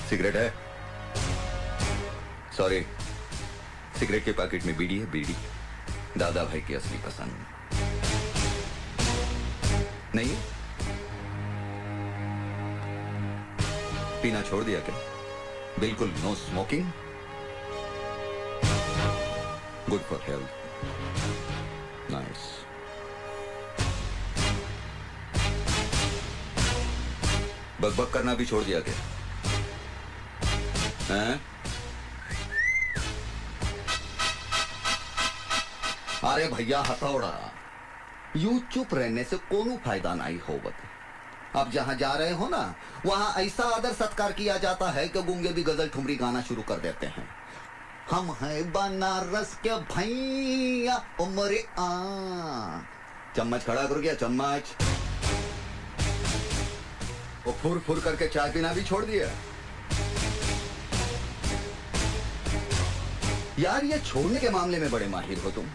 Cigarette है? Sorry, cigarette के packet में बीड़ी है, बीड़ी। दादा भाई की असली पसंद नहीं है? पीना छोड़ दिया क्या? बिल्कुल no smoking? Good for health. Nice. बकबक करना भी छोड़ दिया क्या? हैं? अरे भैया हथौड़ा, यूं चुप रहने से कोनो फायदा नहीं होवत। अब जहां जा रहे हो ना, वहां ऐसा आदर सत्कार किया जाता है कि गूंगे भी गजल ठुमरी गाना शुरू कर देते हैं। हम हैं बनारस के भैया उमरे आ। चम्मच खड़ा करो क्या? चम्मच। वो फुर फुर करके चाय पीना भी छोड़ दिया। यार ये छोड़ने के मामले में बड़े माहिर हो तुम।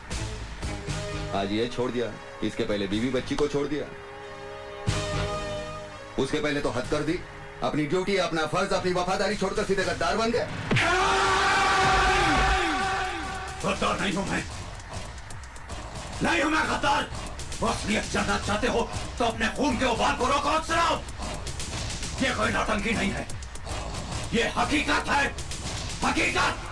आज ये छोड़ दिया, इसके पहले बीवी बच्ची को छोड़ दिया, उसके पहले तो हद कर दी। अपनी ड्यूटी, अपना फर्ज, अपनी वफादारी छोड़कर सीधे गद्दार बन गए। गद्दार नहीं हूं मैं, नहीं हूं मैं गद्दार। असलियत जानना चाहते हो तो अपने खून के उबाल को रोको अफसरों। ये कोई नौटंकी नहीं है, ये हकीकत है, हकीकत।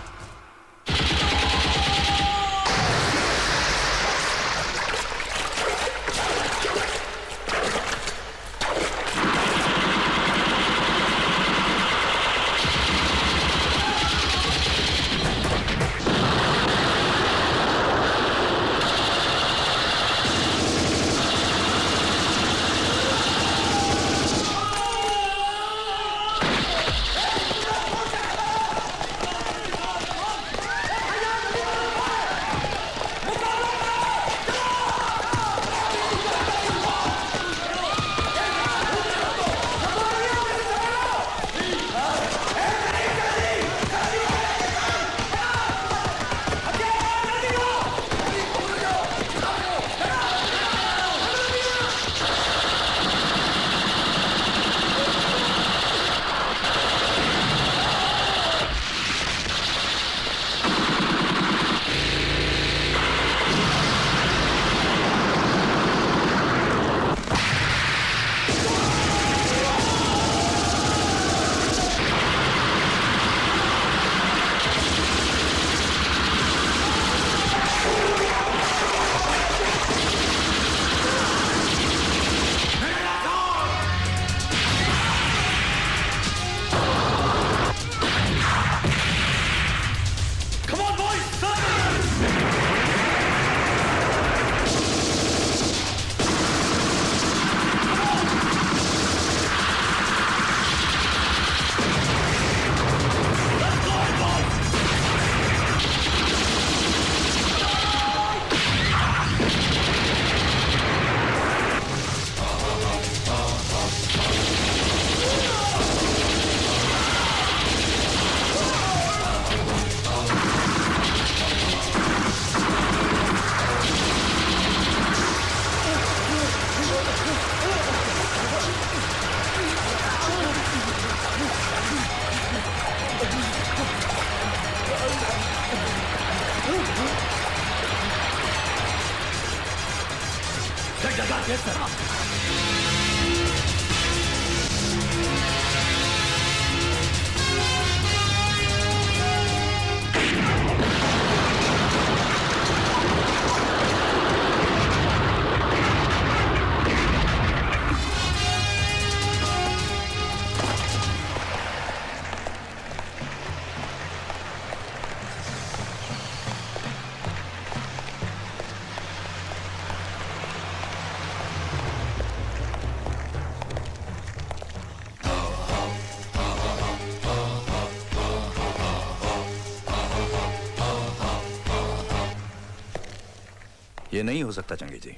ये नहीं हो सकता जंगी जी,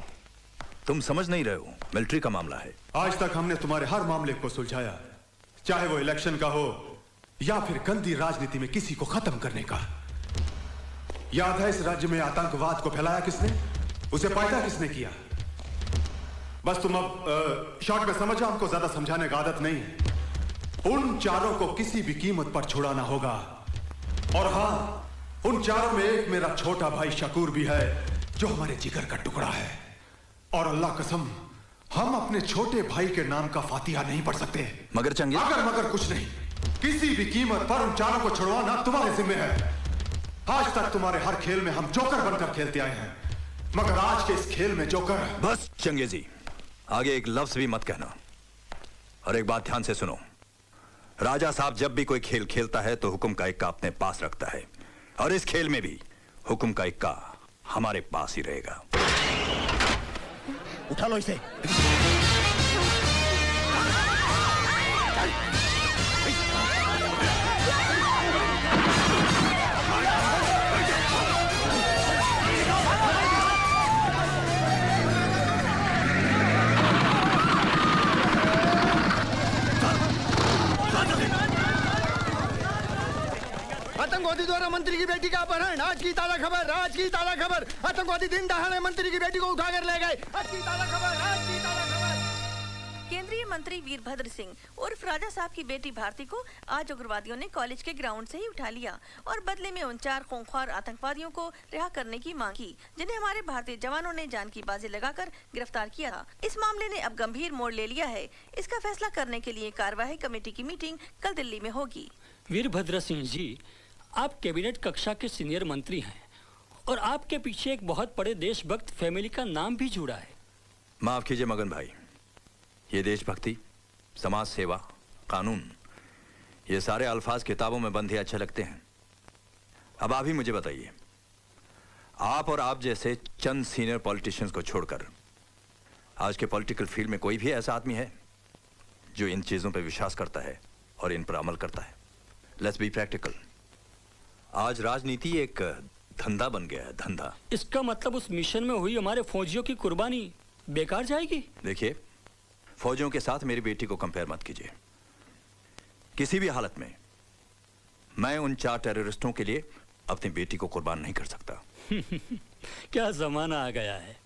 तुम समझ नहीं रहे हो, मिलिट्री का मामला है। आज तक हमने तुम्हारे हर मामले को सुलझाया, चाहे वो इलेक्शन का हो या फिर गंदी राजनीति में किसी को खत्म करने का। याद है इस राज्य में आतंकवाद को फैलाया किसने, उसे पैदा किसने किया? बस तुम अब शॉर्ट में समझो, हमको ज्यादा समझाने का आदत नहीं है। उन चारों को किसी भी कीमत पर छुड़ाना होगा। और हाँ, उन चारों में एक मेरा छोटा भाई शकूर भी है, जो हमारे जिगर का टुकड़ा है। और अल्लाह कसम, हम अपने छोटे भाई के नाम का फातिहा नहीं पढ़ सकते। मगर चंगेज, अगर मगर कुछ नहीं, किसी भी कीमत पर उन चारों को छुड़वाना तुम्हारे जिम्मे है। आज तक तुम्हारे हर खेल में हम जोकर बनकर खेलते आए हैं, मगर आज के इस खेल में जोकर। बस चंगेजी, आगे एक लफ्ज भी मत कहना। और एक बात ध्यान से सुनो, राजा साहब जब भी कोई खेल खेलता है तो हुक्म का इक्का अपने पास रखता है, और इस खेल में भी हुक्म का इक्का हमारे पास ही रहेगा। उठा लो इसे। आतंकवादी द्वारा मंत्री की बेटी का अपहरण, आज की ताजा खबर, आज की ताजा खबर। आतंकवादी दिन दहाड़े मंत्री की बेटी को उठाकर ले गए, आज की ताजा खबर, आज की ताजा खबर। केंद्रीय मंत्री वीरभद्र सिंह उर्फ राजा साहब की बेटी भारती को आज उग्रवादियों ने कॉलेज के ग्राउंड से ही उठा लिया और बदले में उन 4 खूंखार आतंकवादियों को रिहा करने की मांग की, जिन्हें हमारे भारतीय जवानों ने जान की बाजी लगाकर गिरफ्तार किया था। इस मामले ने अब गंभीर मोड़ ले लिया है। इसका फैसला करने के लिए कार्यवाही कमेटी की मीटिंग कल दिल्ली में होगी। वीरभद्र सिंह जी, आप कैबिनेट कक्षा के सीनियर मंत्री हैं और आपके पीछे एक बहुत बड़े देशभक्त फैमिली का नाम भी जुड़ा है। माफ कीजिए मगन भाई, ये देशभक्ति, समाज सेवा, कानून, ये सारे अल्फाज किताबों में बंधे अच्छे लगते हैं। अब आप ही मुझे बताइए, आप और आप जैसे चंद सीनियर पॉलिटिशियंस को छोड़कर आज के पॉलिटिकल फील्ड में कोई भी ऐसा आदमी है जो इन चीजों पर विश्वास करता है और इन पर अमल करता है? Let's be practical. आज राजनीति एक धंधा बन गया है, धंधा। इसका मतलब उस मिशन में हुई हमारे फौजियों की कुर्बानी बेकार जाएगी? देखिए, फौजियों के साथ मेरी बेटी को कंपेयर मत कीजिए। किसी भी हालत में मैं उन 4 टेररिस्टों के लिए अपनी बेटी को कुर्बान नहीं कर सकता। क्या जमाना आ गया है,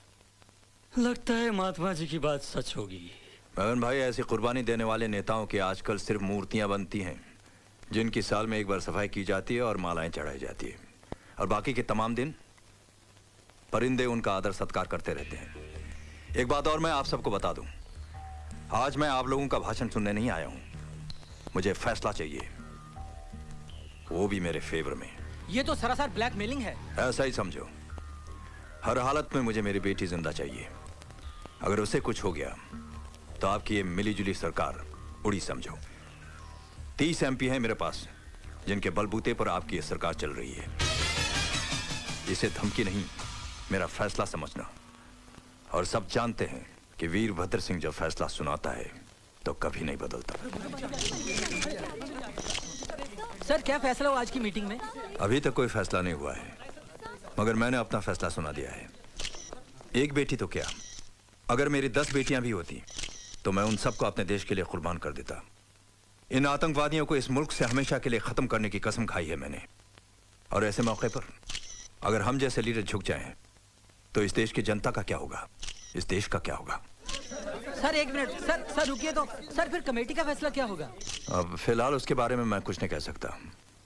लगता है महात्मा जी की बात सच होगी। मगन भाई, ऐसी कुर्बानी देने वाले नेताओं की आजकल सिर्फ मूर्तियां बनती हैं, जिनकी साल में एक बार सफाई की जाती है और मालाएं चढ़ाई जाती है, और बाकी के तमाम दिन परिंदे उनका आदर सत्कार करते रहते हैं। एक बात और मैं आप सबको बता दूं, आज मैं आप लोगों का भाषण सुनने नहीं आया हूं, मुझे फैसला चाहिए, वो भी मेरे फेवर में। ये तो सरासर ब्लैकमेलिंग है। ऐसा ही समझो। हर हालत में मुझे मेरी बेटी जिंदा चाहिए। अगर उसे कुछ हो गया तो आपकी ये मिलीजुली सरकार उड़ी समझो। 30 MP हैं मेरे पास, जिनके बलबूते पर आपकी ये सरकार चल रही है। इसे धमकी नहीं, मेरा फैसला समझना। और सब जानते हैं कि वीरभद्र सिंह जब फैसला सुनाता है तो कभी नहीं बदलता। सर, क्या फैसला हुआ आज की मीटिंग में? अभी तक कोई फैसला नहीं हुआ है, मगर मैंने अपना फैसला सुना दिया है। एक बेटी तो क्या, अगर मेरी 10 बेटियां भी होती तो मैं उन सबको अपने देश के लिए कुर्बान कर देता। इन आतंकवादियों को इस मुल्क से हमेशा के लिए खत्म करने की कसम खाई है मैंने। और ऐसे मौके पर अगर हम जैसे लीडर झुक जाएं तो इस देश की जनता का क्या होगा, इस देश का क्या होगा? सर एक मिनट, सर रुकिए तो। सर फिर कमेटी का फैसला क्या होगा? अब फिलहाल उसके बारे में मैं कुछ नहीं कह सकता।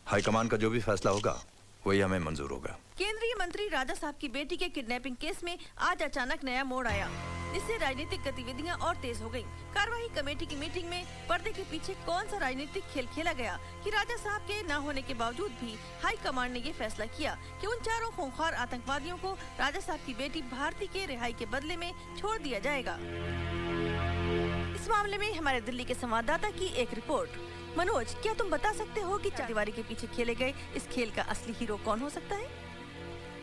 हाईकमान का जो भी फैसला होगा वही हमें मंजूर होगा। केंद्रीय मंत्री राजा साहब की बेटी के किडनैपिंग केस में आज अचानक नया मोड़ आया, जिससे राजनीतिक गतिविधियां और तेज हो गयी। कार्यवाही कमेटी की मीटिंग में पर्दे के पीछे कौन सा राजनीतिक खेल खेला गया कि राजा साहब के न होने के बावजूद भी हाई कमांड ने ये फैसला किया कि उन 4 खूंखार आतंकवादियों को राजा साहब की बेटी भारती के रिहाई के बदले में छोड़ दिया जाएगा। इस मामले में हमारे दिल्ली के संवाददाता की एक रिपोर्ट। मनोज, क्या तुम बता सकते हो कि चारदीवारी के पीछे खेले गए इस खेल का असली हीरो कौन हो सकता है?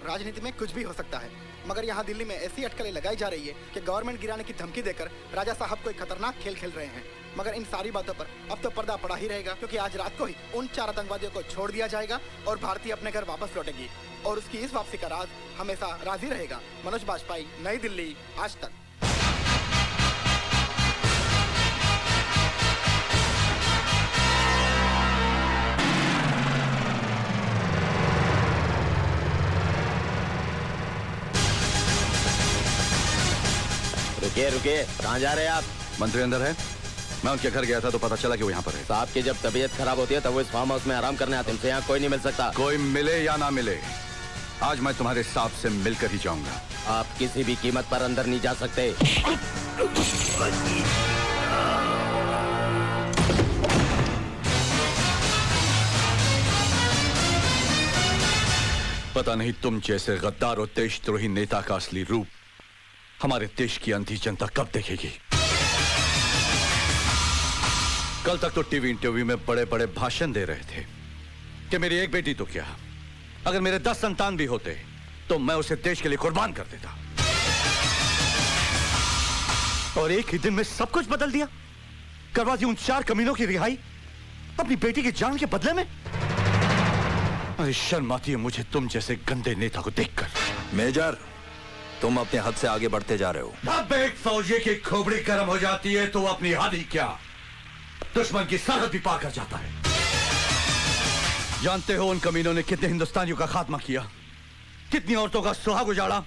राजनीति में कुछ भी हो सकता है, मगर यहाँ दिल्ली में ऐसी अटकलें लगाई जा रही है कि गवर्नमेंट गिराने की धमकी देकर राजा साहब कोई खतरनाक खेल खेल रहे हैं। मगर इन सारी बातों पर अब तो पर्दा पड़ा ही रहेगा, क्योंकि आज रात को ही उन 4 आतंकवादियों को छोड़ दिया जाएगा और भारती अपने घर वापस लौटेगी और उसकी इस वापसी का राज हमेशा राज ही रहेगा। मनोज बाजपेयी, नई दिल्ली, आज तक। रुकिए रुकिए, कहाँ जा रहे हैं आप? मंत्री अंदर है, मैं उनके घर गया था तो पता चला कि वो यहाँ पर है। साहब की जब तबीयत खराब होती है तब वो इस फार्म हाउस में आराम करने आते हैं। उनसे यहाँ कोई नहीं मिल सकता। कोई मिले या ना मिले, आज मैं तुम्हारे साहब से मिलकर ही जाऊंगा। आप किसी भी कीमत पर अंदर नहीं जा सकते। पता नहीं तुम जैसे गद्दार और देशद्रोही नेता का असली रूप हमारे देश की अंधी जनता कब देखेगी। कल तक तो टीवी इंटरव्यू में बड़े बड़े भाषण दे रहे थे कि मेरी एक बेटी तो क्या, अगर मेरे 10 संतान भी होते तो मैं उसे देश के लिए कुर्बान कर देता। और एक ही दिन में सब कुछ बदल दिया, करवा दी उन 4 कमीनों की रिहाई अपनी बेटी की जान के बदले में। अरे शर्म आती है मुझे तुम जैसे गंदे नेता को देखकर। मेजर, तुम अपने हद से आगे बढ़ते जा रहे हो। अब एक फौजी की खोपड़ी गर्म हो जाती है तो अपनी हद ही क्या, दुश्मन की सरहद भी पार कर जाता है। जानते हो उन कमीनों ने कितने हिंदुस्तानियों का खात्मा किया, कितनी औरतों का सुहाग उजाड़ा,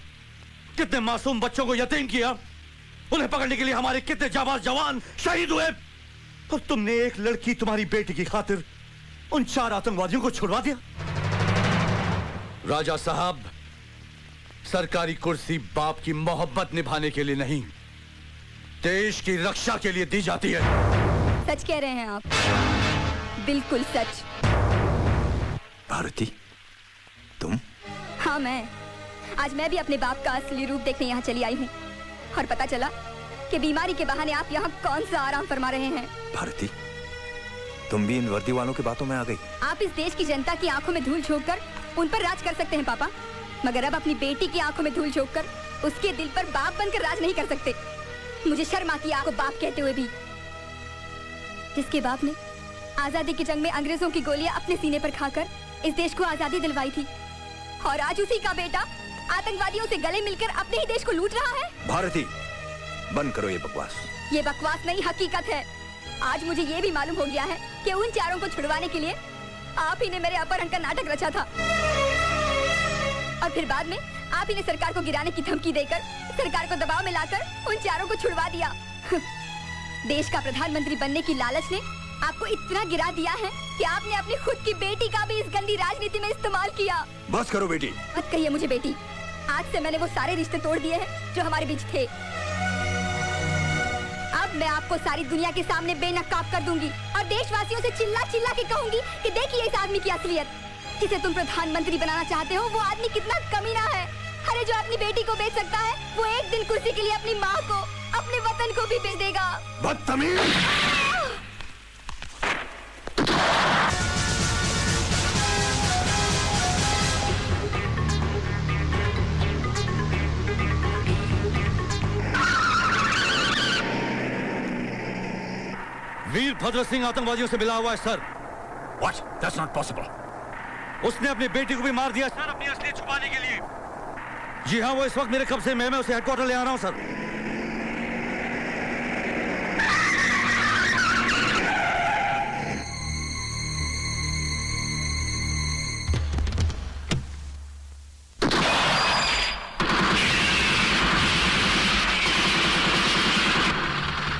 कितने मासूम बच्चों को यतीम किया। उन्हें पकड़ने के लिए हमारे कितने जाबाज जवान शहीद हुए, और तुमने एक लड़की तुम्हारी बेटी की खातिर उन 4 आतंकवादियों को छुड़वा दिया। राजा साहब, सरकारी कुर्सी बाप की मोहब्बत निभाने के लिए नहीं, देश की रक्षा के लिए दी जाती है। सच कह रहे हैं आप, बिल्कुल सच। भारती, तुम? हाँ मैं। आज मैं भी अपने बाप का असली रूप देखने यहाँ चली आई हूँ, और पता चला कि बीमारी के बहाने आप यहाँ कौन सा आराम फरमा रहे हैं। भारती, तुम भी इन वर्दी वालों की बातों में आ गई। आप इस देश की जनता की आंखों में धूल झोंक कर उन पर राज कर सकते हैं पापा, मगर अब अपनी बेटी की आंखों में धूल झोंक कर उसके दिल पर बाप बनकर राज नहीं कर सकते। मुझे शर्म आती है आपको बाप कहते हुए भी, जिसके बाप ने आजादी की जंग में अंग्रेजों की गोलियां अपने सीने पर खाकर इस देश को आजादी दिलवाई थी, और आज उसी का बेटा आतंकवादियों से गले मिलकर अपने ही देश को लूट रहा है। भारती, बंद करो ये बकवास। ये बकवास नहीं, हकीकत है। आज मुझे ये भी मालूम हो गया है कि उन 4 को छुड़वाने के लिए आप ही ने मेरे अपहरण का नाटक रचा था, और फिर बाद में आप ही ने सरकार को गिराने की धमकी देकर सरकार को दबाव में लाकर उन 4 को छुड़वा दिया। देश का प्रधानमंत्री बनने की लालच ने आपको इतना गिरा दिया है कि आपने अपनी खुद की बेटी का भी इस गंदी राजनीति में इस्तेमाल किया। बस करो बेटी। मत कहिए मुझे बेटी, आज से मैंने वो सारे रिश्ते तोड़ दिए हैं जो हमारे बीच थे। अब मैं आपको सारी दुनिया के सामने बेनकाब कर दूंगी और देशवासियों से चिल्ला चिल्ला के कहूंगी कि देखिए इस आदमी की असलियत। जिसे तुम प्रधानमंत्री बनाना चाहते हो वो आदमी कितना कमीना है। अरे जो अपनी बेटी को बेच सकता है वो एक दिन कुर्सी के लिए अपनी माँ को, अपने वतन को भी बेच देगा। बदतमीज! वीरभद्र सिंह आतंकवादियों से मिला हुआ है sir. What? That's not possible. उसने अपनी बेटी को भी मार दिया सर, अपनी असलियत छुपाने के लिए। जी हाँ, वो इस वक्त मेरे कब्जे में, मैं उसे हेडक्वार्टर ले आ रहा हूँ sir.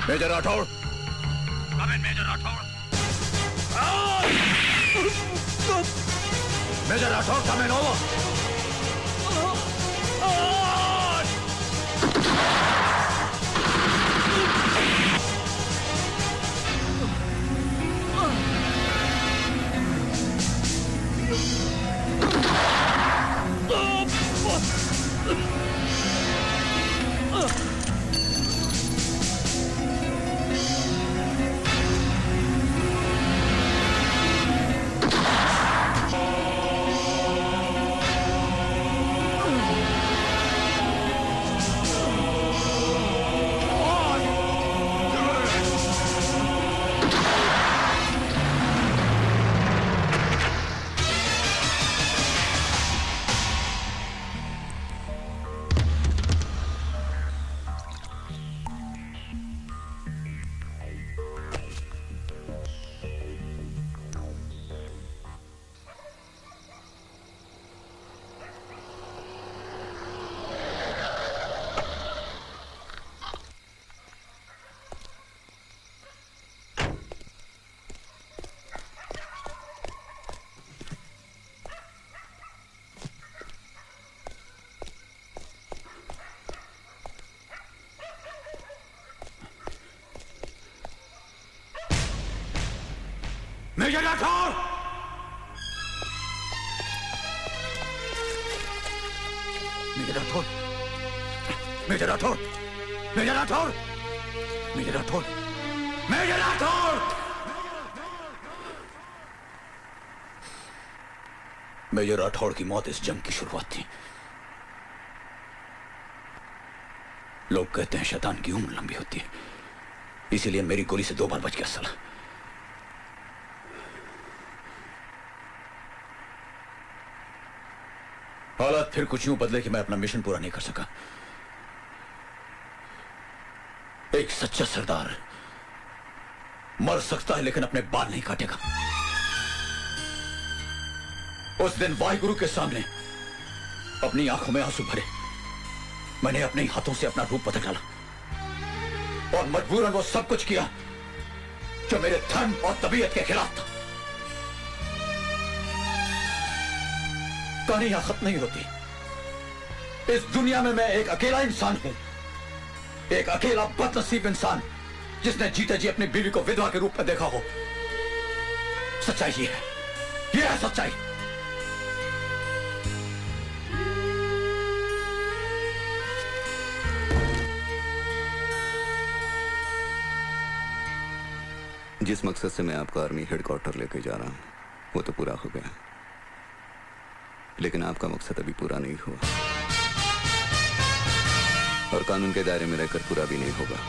Major Rathore. Major Rathore. Major Rathore, come in over. Major Rathore! Major Rathore! Major Rathore! Major Rathore! Major Rathore! Major Rathore! Major Rathore की मौत इस जंग की शुरुआत थी। लोग कहते हैं शैतान की उम्र लंबी होती है, इसीलिए मेरी गोली से 2 बार बच गया साला। हालात फिर कुछ यूं बदले कि मैं अपना मिशन पूरा नहीं कर सका। एक सच्चा सरदार मर सकता है लेकिन अपने बाल नहीं काटेगा। उस दिन वाहिगुरु के सामने अपनी आंखों में आंसू भरे मैंने अपने हाथों से अपना रूप बदल डाला और मजबूरन वो सब कुछ किया जो मेरे धर्म और तबीयत के खिलाफ था। कहानी यहां खत्म नहीं होती। इस दुनिया में मैं एक अकेला इंसान हूं, एक अकेला बदनसीब इंसान जिसने जीते जी अपनी बीवी को विधवा के रूप में देखा हो। सच्चाई ये है सच्चाई। जिस मकसद से मैं आपका आर्मी हेडक्वार्टर लेके जा रहा हूं वो तो पूरा हो गया, लेकिन आपका मकसद अभी पूरा नहीं हुआ और कानून के दायरे में रहकर पूरा भी नहीं होगा।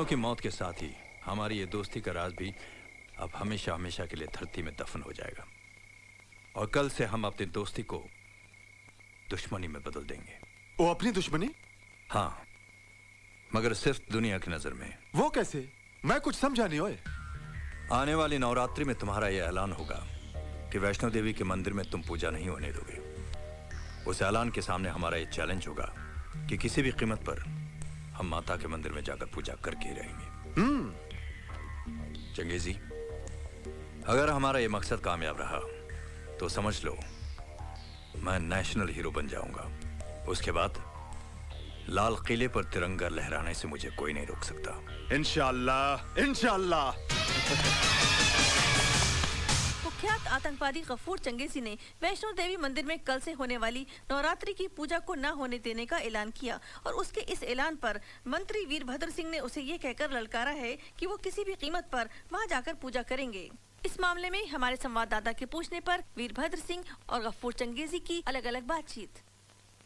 की मौत के साथ ही हमारी ये दोस्ती का राज भी अब हमेशा हमेशा के लिए धरती में दफन हो जाएगा और कल से हम अपनी दोस्ती को दुश्मनी में बदल देंगे। वो अपनी दुश्मनी? हाँ, मगर सिर्फ दुनिया की नजर में। वो कैसे? मैं कुछ समझा नहीं। ओए, आने वाली नवरात्रि में तुम्हारा यह ऐलान होगा कि वैष्णो देवी के मंदिर में तुम पूजा नहीं होने दोगे। उस ऐलान के सामने हमारा यह चैलेंज होगा कि किसी भी कीमत पर हम माता के मंदिर में जाकर पूजा करके ही रहेंगे। चंगेजी, अगर हमारा यह मकसद कामयाब रहा तो समझ लो मैं नेशनल हीरो बन जाऊंगा। उसके बाद लाल किले पर तिरंगा लहराने से मुझे कोई नहीं रोक सकता। इंशाअल्लाह, इंशाअल्लाह। कुख्यात आतंकवादी गफूर चंगेजी ने वैष्णो देवी मंदिर में कल से होने वाली नवरात्रि की पूजा को न होने देने का ऐलान किया और उसके इस ऐलान पर मंत्री वीरभद्र सिंह ने उसे ये कहकर ललकारा है कि वो किसी भी कीमत पर वहां जाकर पूजा करेंगे। इस मामले में हमारे संवाददाता के पूछने पर वीरभद्र सिंह और गफूर चंगेजी की अलग अलग बातचीत।